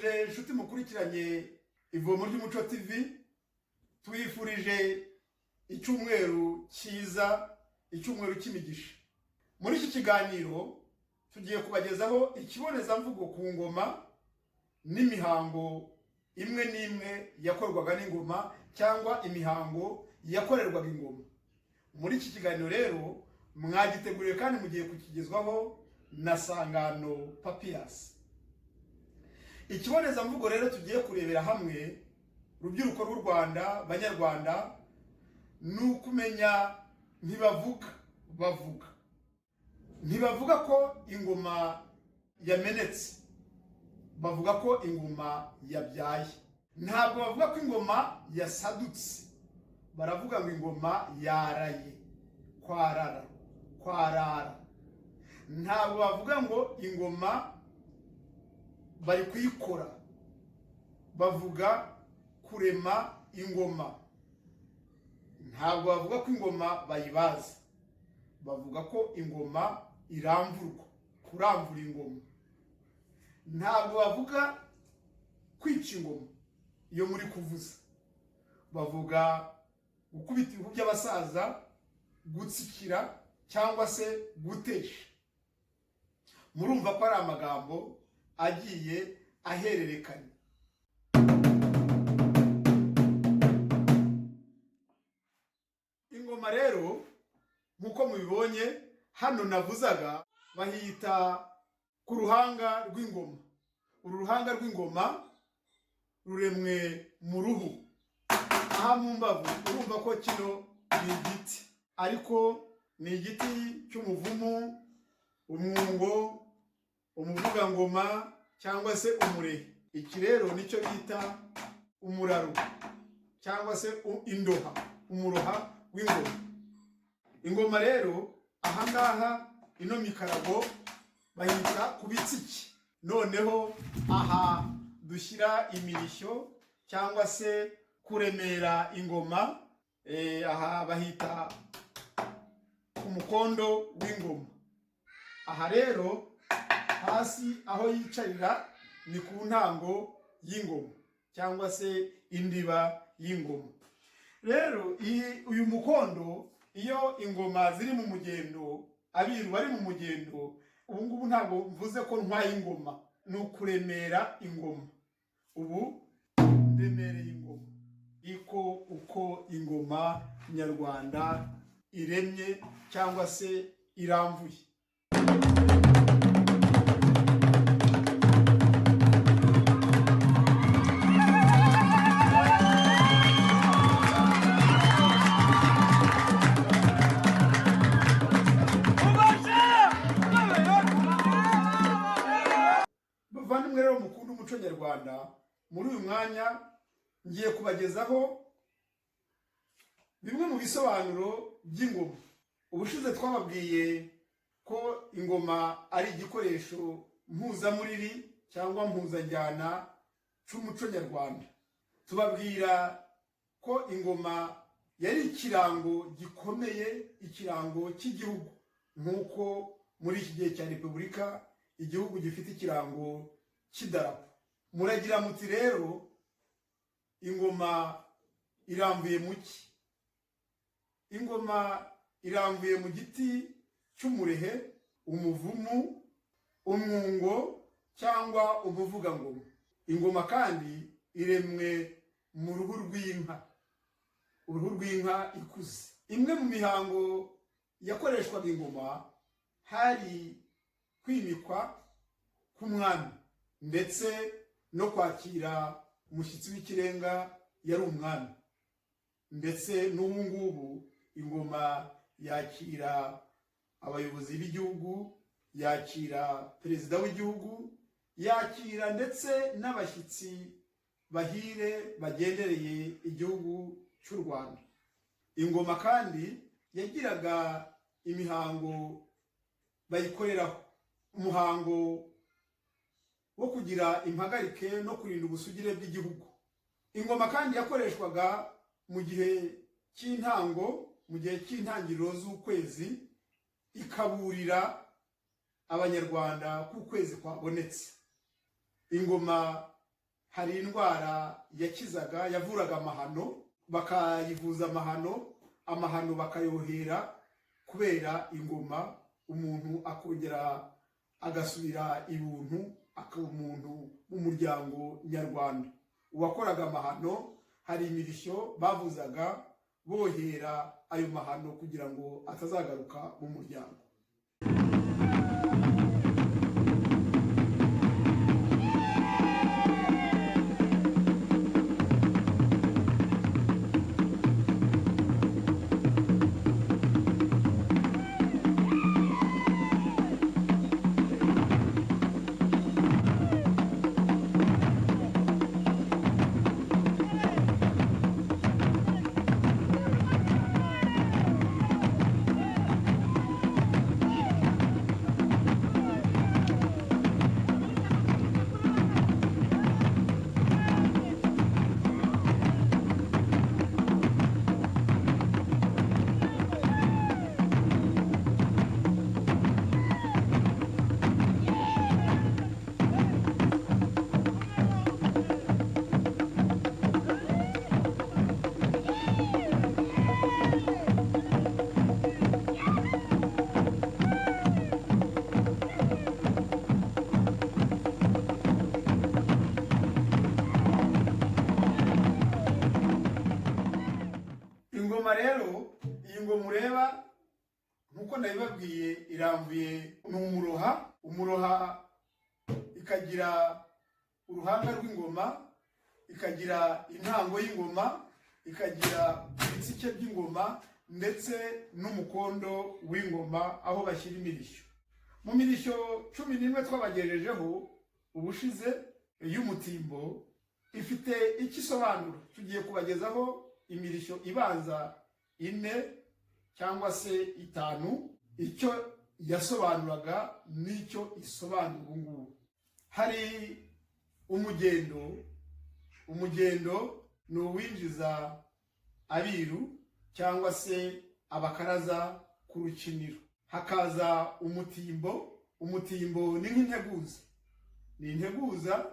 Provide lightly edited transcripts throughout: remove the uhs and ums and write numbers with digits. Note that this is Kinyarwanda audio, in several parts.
turabasuhuje inshuti mukurikiranye Ivomo ry'Umuco TV, tuyifurije icyumweru cyiza, icyumweru cy'imigisha. Muri iki kiganiro tugiye kubagezaho ikibonezamvugo ku ngoma n'imihango imwe n'imwe yakorwaga n'ingoma cyangwa imihango yakorerwaga ingoma. Muri iki kiganiro rero mwagiteguriwe kandi mugiye kukigezwaho na Sangano Papias. Ikibonezamvugo rero tugiye kurebera hamwe rubyiruko rw'u Rwanda, banyarwanda, nukumenya ntibavuga bavuga. Ntibavuga ko ingoma yamenetse, bavuga ko ingoma yabyaye. Ntabwo bavuga ko ingoma yasadutse, baravuga ngo ingoma yaraye, kwarara. Ntabwo bavuga ngo ingoma bari kuyikora, bavuga kurema ingoma. Ntabwo bavuga ko ingoma bayibaza, bavuga ko ingoma iramvurwa, kuramvura ingoma. Ntabwo bavuga kwica ingoma iyo muri kuvuza, bavuga gukubita ibihu by'abasaza, gutsikira cyangwa se gutesha. Murumva ko ari amagambo agiye ahererekanya. Ingoma rero nkuko mubibonye hano navuzaga, bahita ku ruhanga rw'ingoma. Uru ruhanga rw'ingoma ruremwe mu ruhu, aha mu mbavu. Urumva ko kino ni igiti, ariko ni igiti cy'umuvumu, umwungo, umuvugangoma cyangwa se umurehe. Iki rero nicyo bita umuraro cyangwa se indoha, umuroha w'ingoma. Ingoma rero ahangaha ino mikarago bahita ku bitsiki. Noneho aha dushyira imirishyo cyangwa se kuremera ingoma, aha bahita ku mukondo w'ingoma. Aha rero hasi aho yicarira ni ku ntango y'ingoma cyangwa se indiba y'ingoma. Rero uyu mukondo, iyo ingoma ziri mu mugendo, abiru bari mu mugendo, ubu ngubu ntabwo mvuze ko ntwaye ingoma, ni ukuremera ingoma. Ubu ndemereye ingoma uko ingoma nyarwanda iremye cyangwa se iramvuye. Bavandimwe rero mukunda umuco nyarwanda, muri uyu mwanya ngiye kubagezaho bimwe mu bisobanuro by'ingoma. Ubushize twababwiye ko ingoma ari igikoresho mpuzamuriri cyangwa mpuzajyana cy'umuco nyarwanda. Tubabwira ko ingoma yari ikirango gikomeye, ikirango cy'igihugu, nk'uko muri iki gihe cya Repubulika igihugu gifite ikirango cy'idarapo. Muragira muti rero ingoma iramvuye mu ki? Ingoma iramvuye mu giti cy'umurehe, umuvumu, umwungo cyangwa umuvugangoma. Ingoma kandi iremwe mu ruhu rw'inka, uruhu rw'inka ikuze. Imwe mu mihango yakoreshwaga ingoma hari kwimikwa k'umwami ndetse no kwakira umushyitsi w'ikirenga yari umwami. Ndetse n'ubu ngubu ingoma yakira abayobozi b'igihugu, yakira perezida w'igihugu, yakira ndetse n'abashyitsi bahire bagendereye igihugu cy'u Rwanda. Ingoma kandi yagiraga imihango bayikoreraho, umuhango wo kugira impagarike no kurinda ubusugire bw'igihugu. Ingoma kandi yakoreshwaga mu gihe cy'intango, mu gihe cy'intangiriro z'ukwezi, ikaburira abanyarwanda ko ukwezi kwabonetse. Ingoma hari indwara yakizaga yavuraga amahano, bakayivuza amahano bakayohera kubera ingoma, umuntu akongera agasubira ibuntu, akaba umuntu mu muryango nyarwanda. Uwakoraga amahano hari imirishyo bavuzaga bohera ayo mahano kugira ngo atazagaruka mu muryango. Ingoma rero, iyi ngoma ureba nkuko nabibabwiye irambuye ni umuroha, ikagira uruhanga rw'ingoma, ikagira intango y'ingoma, ikagira ibitsike by'ingoma ndetse n'umukondo w'ingoma aho bashyira imirishyo. Mu mirishyo 11 twabagejejeho ubushize y'umutimbo ifite ikisobanuro. Tugiye kubagezaho imirishyo ibanza 4 cyangwa se 5, icyo yasobanuraga n'icyo isobanura ubu ngubu. Hari umugendo ni uwinjiza abiru cyangwa se abakaraza ku rukiniro. Hakaza umutimbo ni nk'integuza, ni integuza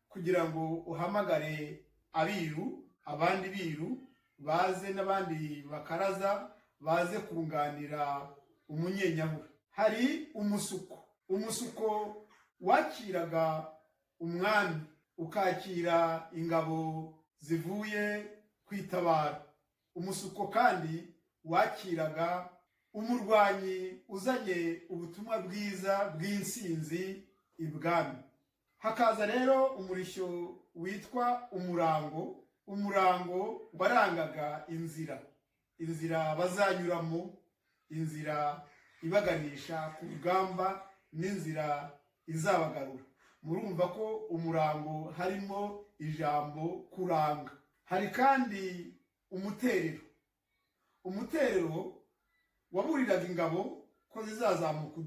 kugira ngo uhamagare abiru, abandi biru baze n'abandi bakaraza baze kunganira umunyenyahura. Hari umusuko wakiraga umwami, ukakira ingabo zivuye kwitabara. Umusuko kandi wakiraga umurwanyi uzanye ubutumwa bwiza bw'insinzi ibwami. Hakaza rero umurishyo witwa umurango warangaga inzira bazanyuramo, inzira ibaganisha ku rugamba n'inzira izabagarura. Murumva ko umurango harimo ijambo kuranga. Hari kandi umuterero waburiraga ingabo ko zizazamuka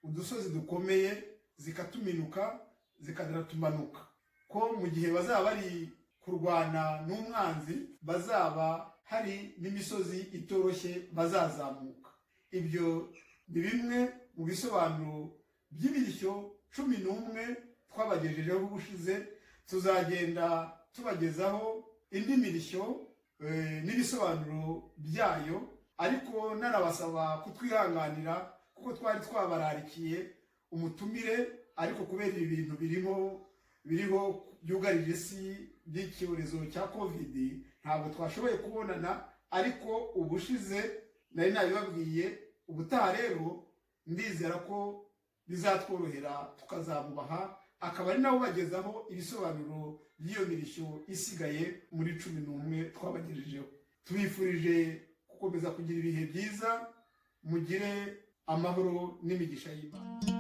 udusozi dukomeye, zikatuminuka zikatumanuka, ko mu gihe bazaba bari kurwana n'umwanzi bazaba hari n'imisozi itoroshye bazazamuka. Ibyo ni bimwe mu bisobanuro by'imirishyo 11 twabagejejeho ubushize. Tuzagenda tubagezaho indi mirishyo n'ibisobanuro byayo, ariko narabasaba kutwihanganira kuko twari twabararikiye umutumire, ariko kubera ibintu biriho byugarije isi by'icyorezo cya covid ntabwo twashoboye kubonana. Ariko ubushize nari nabibabwiye, ubutaha rero ndizera ko bizatworohera tukazamubaha, akaba ari nabo bagezaho ibisobanuro by'iyo mirishyo isigaye muri 11 twabagejejeho. Tubifurije gukomeza kugira ibihe byiza, mugire amahoro n'imigisha y'Imana.